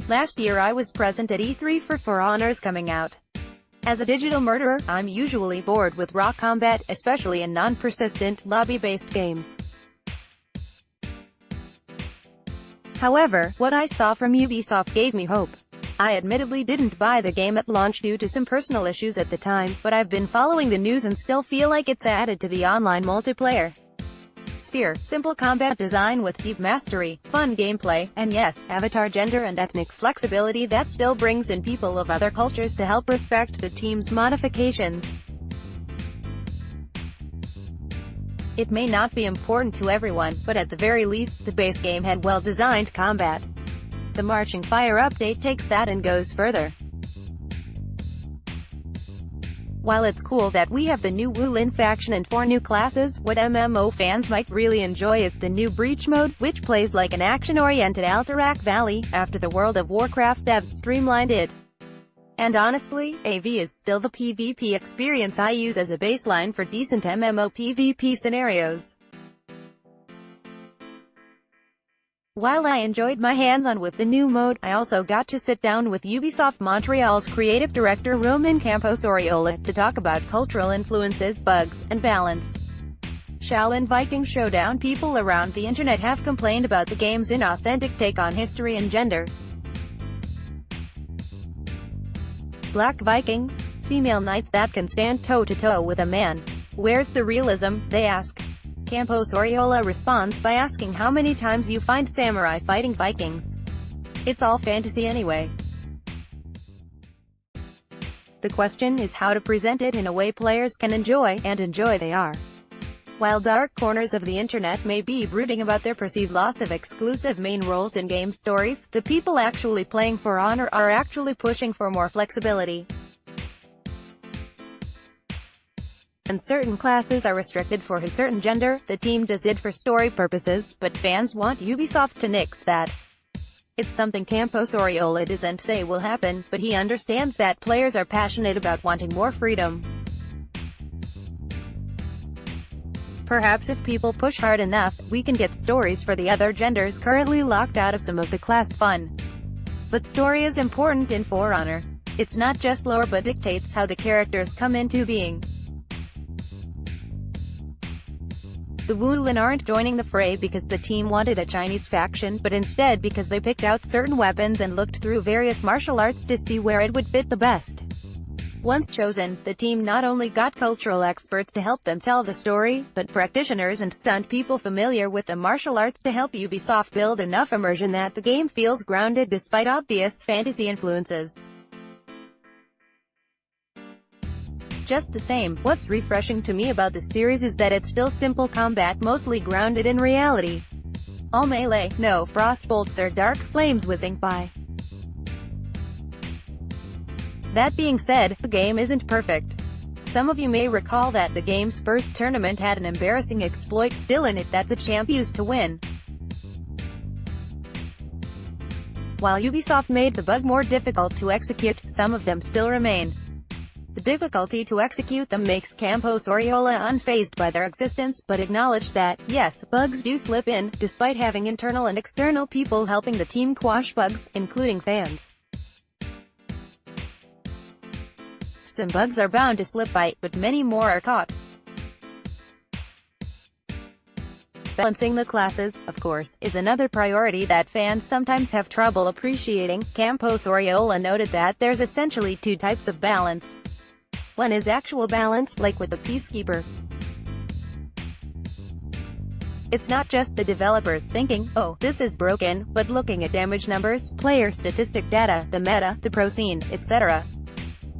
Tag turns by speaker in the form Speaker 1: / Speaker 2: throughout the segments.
Speaker 1: Last year I was present at E3 for For Honor's coming out. As a digital murderer, I'm usually bored with raw combat, especially in non-persistent, lobby-based games. However, what I saw from Ubisoft gave me hope. I admittedly didn't buy the game at launch due to some personal issues at the time, but I've been following the news and still feel like it's added to the online multiplayer. Sphere, simple combat design with deep mastery, fun gameplay, and yes, avatar gender and ethnic flexibility that still brings in people of other cultures to help respect the team's modifications. It may not be important to everyone, but at the very least, the base game had well-designed combat. The Marching Fire update takes that and goes further. While it's cool that we have the new Wulin faction and 4 new classes, what MMO fans might really enjoy is the new Breach mode, which plays like an action-oriented Alterac Valley, after the World of Warcraft devs streamlined it. And honestly, AV is still the PvP experience I use as a baseline for decent MMO PvP scenarios. While I enjoyed my hands-on with the new mode, I also got to sit down with Ubisoft Montreal's creative director Roman Campos Oriola to talk about cultural influences, bugs, and balance. Shaolin Viking Showdown. People around the internet have complained about the game's inauthentic take on history and gender. Black Vikings? Female knights that can stand toe-to-toe with a man. Where's the realism, they ask. Campos Oriola responds by asking how many times you find samurai fighting Vikings. It's all fantasy anyway. The question is how to present it in a way players can enjoy, and enjoy they are. While dark corners of the internet may be brooding about their perceived loss of exclusive main roles in game stories, the people actually playing For Honor are actually pushing for more flexibility. And certain classes are restricted for a certain gender, the team does it for story purposes, but fans want Ubisoft to nix that. It's something Campos Oriola doesn't say will happen, but he understands that players are passionate about wanting more freedom. Perhaps if people push hard enough, we can get stories for the other genders currently locked out of some of the class fun. But story is important in For Honor. It's not just lore but dictates how the characters come into being. The Wulin aren't joining the fray because the team wanted a Chinese faction, but instead because they picked out certain weapons and looked through various martial arts to see where it would fit the best. Once chosen, the team not only got cultural experts to help them tell the story, but practitioners and stunt people familiar with the martial arts to help Ubisoft build enough immersion that the game feels grounded despite obvious fantasy influences. Just the same, what's refreshing to me about the series is that it's still simple combat mostly grounded in reality. All melee, no frost bolts or dark flames whizzing by. That being said, the game isn't perfect. Some of you may recall that the game's first tournament had an embarrassing exploit still in it that the champ used to win. While Ubisoft made the bug more difficult to execute, some of them still remain. The difficulty to execute them makes Campos Oriola unfazed by their existence, but acknowledged that, yes, bugs do slip in, despite having internal and external people helping the team quash bugs, including fans. Some bugs are bound to slip by, but many more are caught. Balancing the classes, of course, is another priority that fans sometimes have trouble appreciating. Campos Oriola noted that there's essentially 2 types of balance. One is actual balance, like with the Peacekeeper. It's not just the developers thinking, oh, this is broken, but looking at damage numbers, player statistic data, the meta, the pro scene, etc.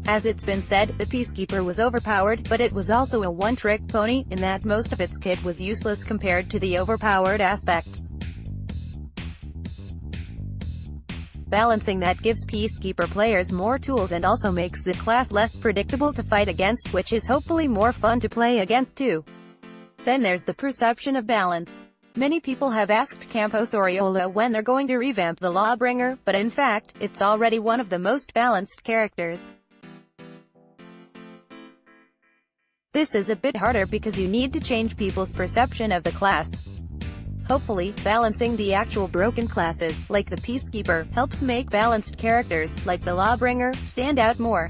Speaker 1: As it's been said, the Peacekeeper was overpowered, but it was also a one-trick pony, in that most of its kit was useless compared to the overpowered aspects. Balancing that gives Peacekeeper players more tools and also makes the class less predictable to fight against, which is hopefully more fun to play against too. Then there's the perception of balance. Many people have asked Campos Oriola when they're going to revamp the Lawbringer, but in fact, it's already one of the most balanced characters. This is a bit harder because you need to change people's perception of the class. Hopefully, balancing the actual broken classes, like the Peacekeeper, helps make balanced characters, like the Lawbringer, stand out more.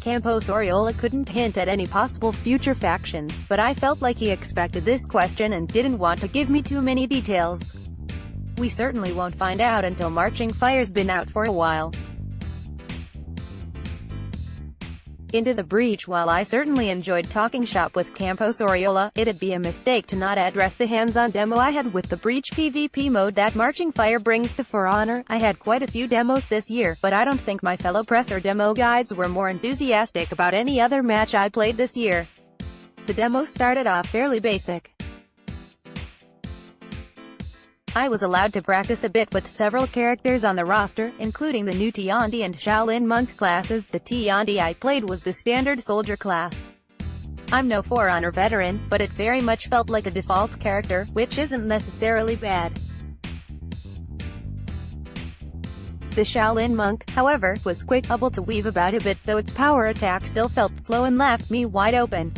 Speaker 1: Campos Oriola couldn't hint at any possible future factions, but I felt like he expected this question and didn't want to give me too many details. We certainly won't find out until Marching Fire's been out for a while. Into the Breach. While I certainly enjoyed talking shop with Campos Oriola, it'd be a mistake to not address the hands-on demo I had with the Breach PvP mode that Marching Fire brings to For Honor. I had quite a few demos this year, but I don't think my fellow press or demo guides were more enthusiastic about any other match I played this year. The demo started off fairly basic. I was allowed to practice a bit with several characters on the roster, including the new Tiandi and Shaolin Monk classes. The Tiandi I played was the standard soldier class. I'm no For Honor veteran, but it very much felt like a default character, which isn't necessarily bad. The Shaolin Monk, however, was quick, able to weave about a bit, though its power attack still felt slow and left me wide open.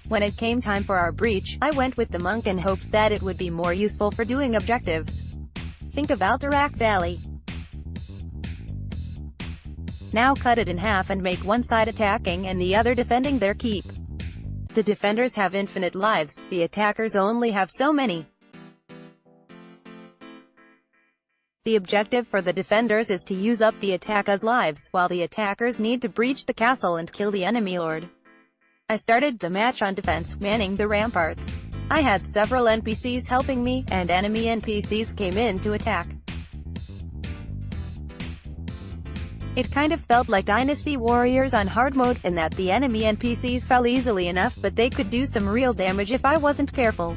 Speaker 1: When it came time for our Breach, I went with the Monk in hopes that it would be more useful for doing objectives. Think of Alterac Valley. Now cut it in half and make one side attacking and the other defending their keep. The defenders have infinite lives, the attackers only have so many. The objective for the defenders is to use up the attackers' lives, while the attackers need to breach the castle and kill the enemy lord. I started the match on defense, manning the ramparts. I had several NPCs helping me, and enemy NPCs came in to attack. It kind of felt like Dynasty Warriors on hard mode, in that the enemy NPCs fell easily enough, but they could do some real damage if I wasn't careful.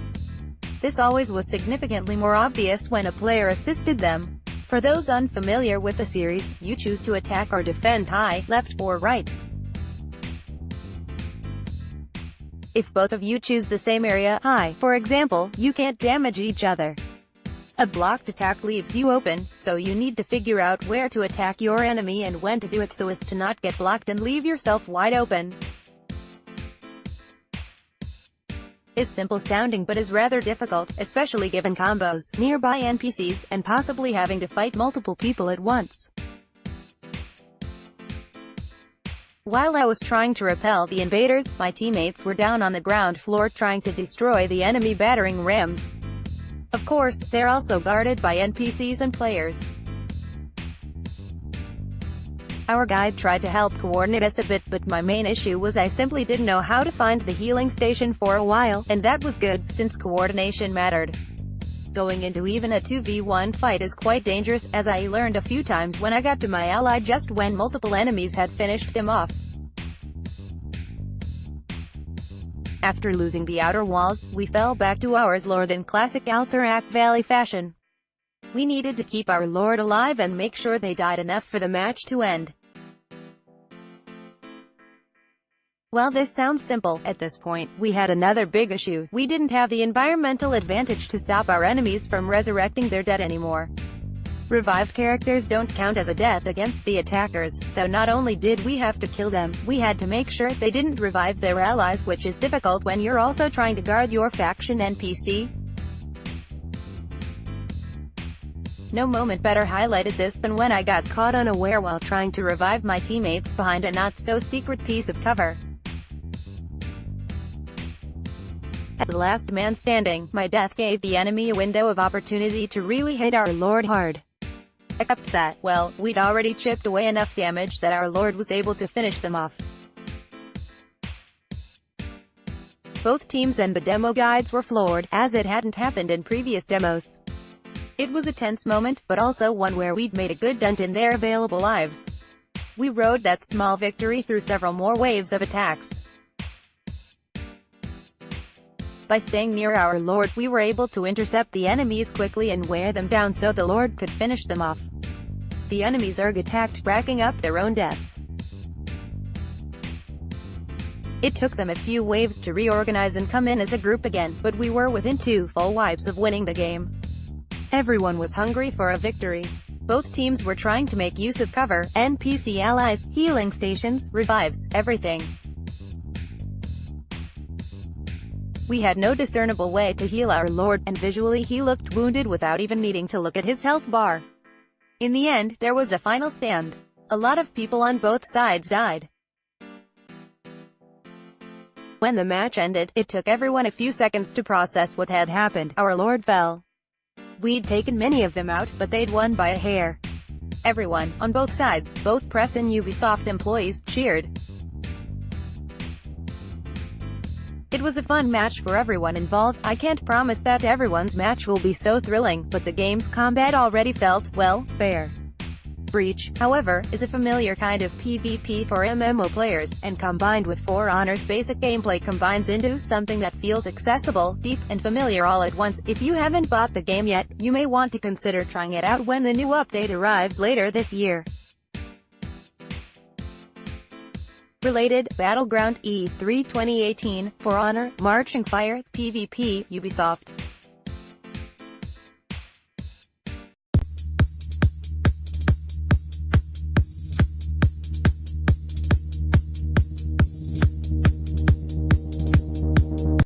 Speaker 1: This always was significantly more obvious when a player assisted them. For those unfamiliar with the series, you choose to attack or defend high, left, or right. If both of you choose the same area, high, for example, you can't damage each other. A blocked attack leaves you open, so you need to figure out where to attack your enemy and when to do it so as to not get blocked and leave yourself wide open. Is simple sounding but is rather difficult, especially given combos, nearby NPCs, and possibly having to fight multiple people at once. While I was trying to repel the invaders, my teammates were down on the ground floor trying to destroy the enemy battering rams. Of course, they're also guarded by NPCs and players. Our guide tried to help coordinate us a bit, but my main issue was I simply didn't know how to find the healing station for a while, and that was good, since coordination mattered. Going into even a 2v1 fight is quite dangerous, as I learned a few times when I got to my ally just when multiple enemies had finished them off. After losing the outer walls, we fell back to ours lord in classic Alterac Valley fashion. We needed to keep our lord alive and make sure they died enough for the match to end. Well, this sounds simple. At this point, we had another big issue. We didn't have the environmental advantage to stop our enemies from resurrecting their dead anymore. Revived characters don't count as a death against the attackers, so not only did we have to kill them, we had to make sure they didn't revive their allies, which is difficult when you're also trying to guard your faction NPC. No moment better highlighted this than when I got caught unaware while trying to revive my teammates behind a not-so-secret piece of cover. As the last man standing, my death gave the enemy a window of opportunity to really hit our lord hard. Except that, well, we'd already chipped away enough damage that our lord was able to finish them off. Both teams and the demo guides were floored, as it hadn't happened in previous demos. It was a tense moment, but also one where we'd made a good dent in their available lives. We rode that small victory through several more waves of attacks. By staying near our lord, we were able to intercept the enemies quickly and wear them down so the lord could finish them off. The enemies erg attacked, racking up their own deaths. It took them a few waves to reorganize and come in as a group again, but we were within 2 full wipes of winning the game. Everyone was hungry for a victory. Both teams were trying to make use of cover, NPC allies, healing stations, revives, everything. We had no discernible way to heal our lord, and visually he looked wounded without even needing to look at his health bar. In the end, there was a final stand. A lot of people on both sides died. When the match ended, it took everyone a few seconds to process what had happened. Our lord fell. We'd taken many of them out, but they'd won by a hair. Everyone, on both sides, both press and Ubisoft employees, cheered. It was a fun match for everyone involved. I can't promise that everyone's match will be so thrilling, but the game's combat already felt, well, fair. Breach, however, is a familiar kind of PvP for MMO players, and combined with For Honor's basic gameplay combines into something that feels accessible, deep, and familiar all at once. If you haven't bought the game yet, you may want to consider trying it out when the new update arrives later this year. Related, Battleground E3 2018, For Honor, Marching Fire, PvP, Ubisoft.